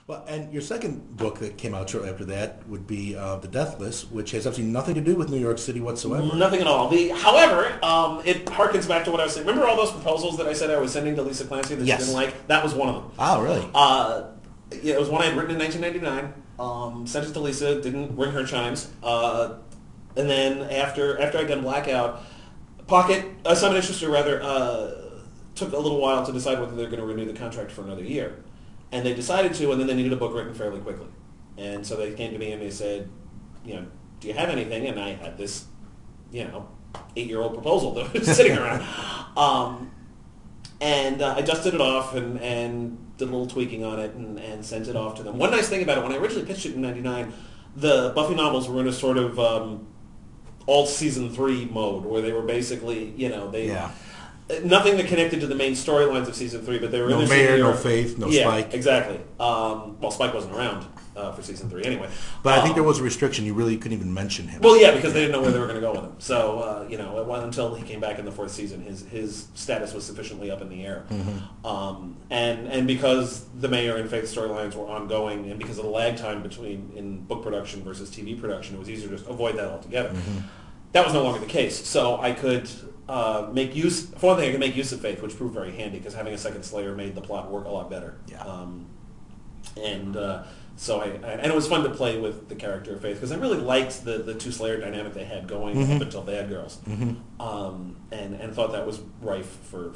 Well, and your second book that came out shortly after that would be The Deathless, which has absolutely nothing to do with New York City whatsoever. Nothing at all. However, it harkens back to what I was saying. Remember all those proposals that I said I was sending to Lisa Clancy that she didn't like? That was one of them. Oh, really? Yeah, it was one I had written in 1999. Sent it to Lisa, didn't ring her chimes. And then after I'd done Blackout, Simon & Schuster rather, took a little while to decide whether they're going to renew the contract for another year. And they decided to, and then they needed a book written fairly quickly. And so they came to me and they said, do you have anything? And I had this, 8-year-old proposal that was sitting around. And I dusted it off and did a little tweaking on it and sent it off to them. One nice thing about it, when I originally pitched it in '99, the Buffy novels were in a sort of alt season 3 mode where they were basically, nothing that connected to the main storylines of season 3, but they were no in Mayor, no Faith, no Spike. Exactly. Well, Spike wasn't around for season 3 anyway. But I think there was a restriction; you really couldn't even mention him. Well, yeah, because they didn't know where they were going to go with him. So it wasn't until he came back in the 4th season, his status was sufficiently up in the air. Mm-hmm. And because the Mayor and Faith storylines were ongoing, and because of the lag time between in book production versus TV production, it was easier to just avoid that altogether. Mm-hmm. That was no longer the case. So I could make use. For one thing, I could make use of Faith, which proved very handy because having a second Slayer made the plot work a lot better. Yeah. So and it was fun to play with the character of Faith because I really liked the two Slayer dynamic they had going mm-hmm. up until Bad Girls, mm-hmm. And thought that was rife for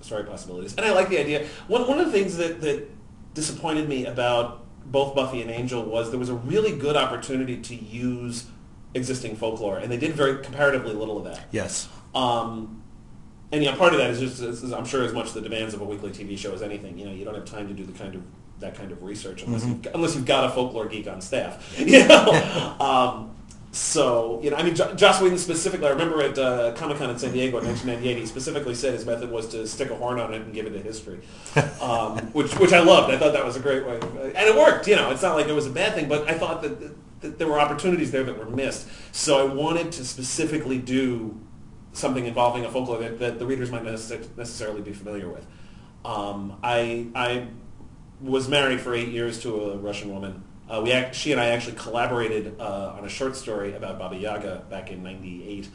story possibilities. And I like the idea. One of the things that disappointed me about both Buffy and Angel was there was a really good opportunity to use existing folklore, and they did very comparatively little of that. Yes. And part of that is just I'm sure as much the demands of a weekly TV show as anything. You don't have time to do that kind of research unless mm-hmm. unless you've got a folklore geek on staff. So Joss Whedon specifically, I remember at Comic-Con in San Diego in 1998, he specifically said his method was to stick a horn on it and give it to history, which I loved. I thought that was a great way, and it worked. It's not like it was a bad thing, but I thought that there were opportunities there that were missed. So I wanted to specifically do something involving a folklore that the readers might not necessarily be familiar with. I was married for 8 years to a Russian woman. She and I actually collaborated on a short story about Baba Yaga back in '98,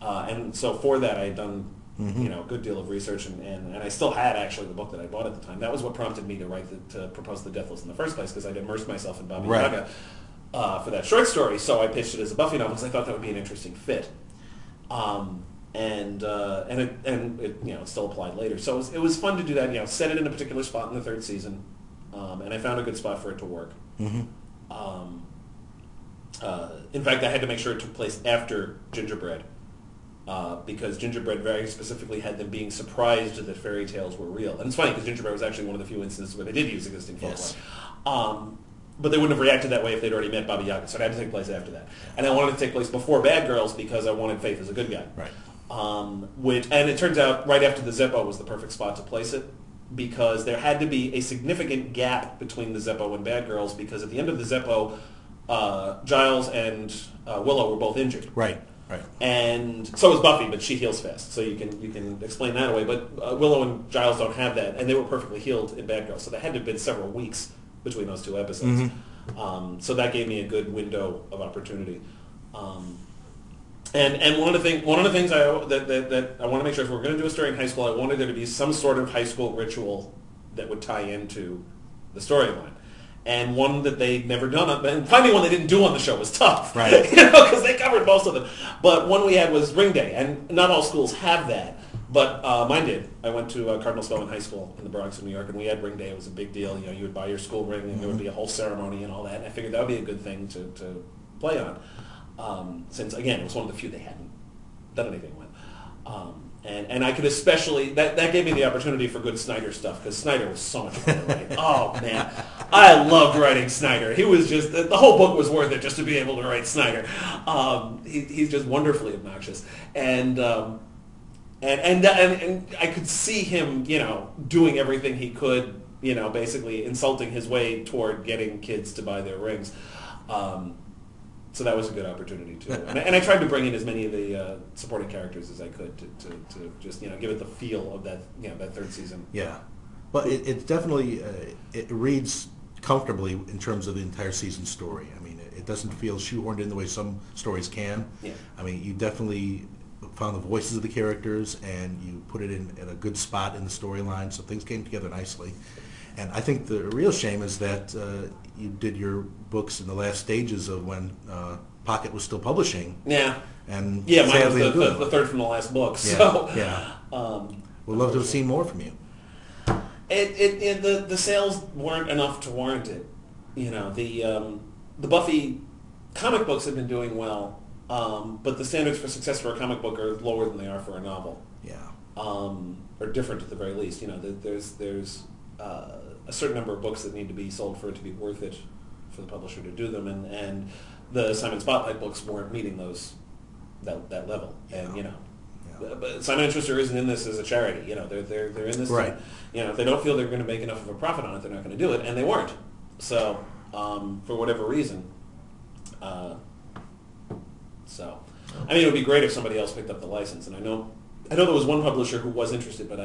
and so for that I had done mm-hmm. A good deal of research, and I still had actually the book that I bought at the time. That was what prompted me to propose The Deathless in the first place, because I'd immersed myself in Baba Yaga for that short story. So I pitched it as a Buffy novel because I thought that would be an interesting fit, and it still applied later. So it was fun to do that. Set it in a particular spot in the 3rd season. And I found a good spot for it to work. Mm-hmm. In fact, I had to make sure it took place after Gingerbread, because Gingerbread very specifically had them being surprised that fairy tales were real. And it's funny because Gingerbread was actually one of the few instances where they did use existing folklore. Yes. But they wouldn't have reacted that way if they'd already met Baba Yaga, so it had to take place after that. And I wanted it to take place before Bad Girls because I wanted Faith as a good guy. Right. And it turns out right after the Zeppo was the perfect spot to place it, because there had to be a significant gap between the Zeppo and Bad Girls, because at the end of the Zeppo, Giles and Willow were both injured. Right. And so was Buffy, but she heals fast, so you can explain that away. But Willow and Giles don't have that, and they were perfectly healed in Bad Girls, so there had to have been several weeks between those 2 episodes. Mm-hmm. So that gave me a good window of opportunity. And one of the things that I want to make sure, if we're going to do a story in high school, I wanted there to be some sort of high school ritual that would tie into the storyline. And one that they'd never done, and finding one they didn't do on the show was tough, right? Because they covered most of them. But one we had was Ring Day, and not all schools have that, but mine did. I went to Cardinal Spellman High School in the Bronx of New York, and we had Ring Day. It was a big deal. You would buy your school ring, and there would be a whole ceremony and all that. And I figured that would be a good thing to play on. Since, again, it was one of the few they hadn't done anything with. And I could especially, that gave me the opportunity for good Snyder stuff, because Snyder was so much fun to write. Oh, man. I loved writing Snyder. He was just, the whole book was worth it just to be able to write Snyder. He's just wonderfully obnoxious. And I could see him, doing everything he could, basically insulting his way toward getting kids to buy their rings. So that was a good opportunity too, and I tried to bring in as many of the supporting characters as I could to just give it the feel of that that 3rd season. Yeah, well, it definitely it reads comfortably in terms of the entire season story. I mean, it doesn't feel shoehorned in the way some stories can. Yeah. I mean, you definitely found the voices of the characters and you put it in at a good spot in the storyline, so things came together nicely. And I think the real shame is that you did your books in the last stages of when Pocket was still publishing. Yeah. And yeah, mine was sadly the third from the last book. Yeah, So yeah. We'd love to have seen more from you. The sales weren't enough to warrant it. You know, the Buffy comic books have been doing well, but the standards for success for a comic book are lower than they are for a novel. Yeah. Or different at the very least. You know, there's a certain number of books that need to be sold for it to be worth it for the publisher to do them, and the Simon Spotlight books weren't meeting that level. And you know, but Simon & Schuster isn't in this as a charity. You know, they're in this. Right. You know, if they don't feel they're going to make enough of a profit on it, they're not going to do it, and they weren't. So, for whatever reason. So, I mean, it would be great if somebody else picked up the license. And I know there was one publisher who was interested, but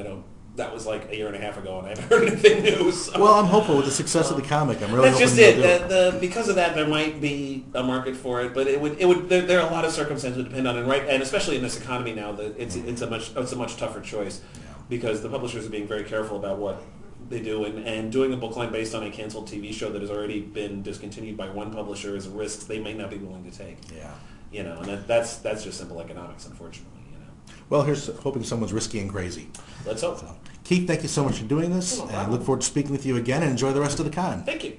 that was like a year and a half ago, and I haven't heard anything new. So. Well, I'm hopeful with the success of the comic. I'm really that's hoping just they'll do it. Because of that, there might be a market for it, but it would. There are a lot of circumstances that depend on it, right? And especially in this economy now, that it's a much tougher choice because the publishers are being very careful about what they do, and doing a book line based on a canceled TV show that has already been discontinued by one publisher is a risk they may not be willing to take. Yeah. You know, and that's just simple economics, unfortunately. You know. Well, here's hoping someone's risky and crazy. Let's hope. So, Keith, thank you so much for doing this, and I look forward to speaking with you again, and enjoy the rest of the con. Thank you.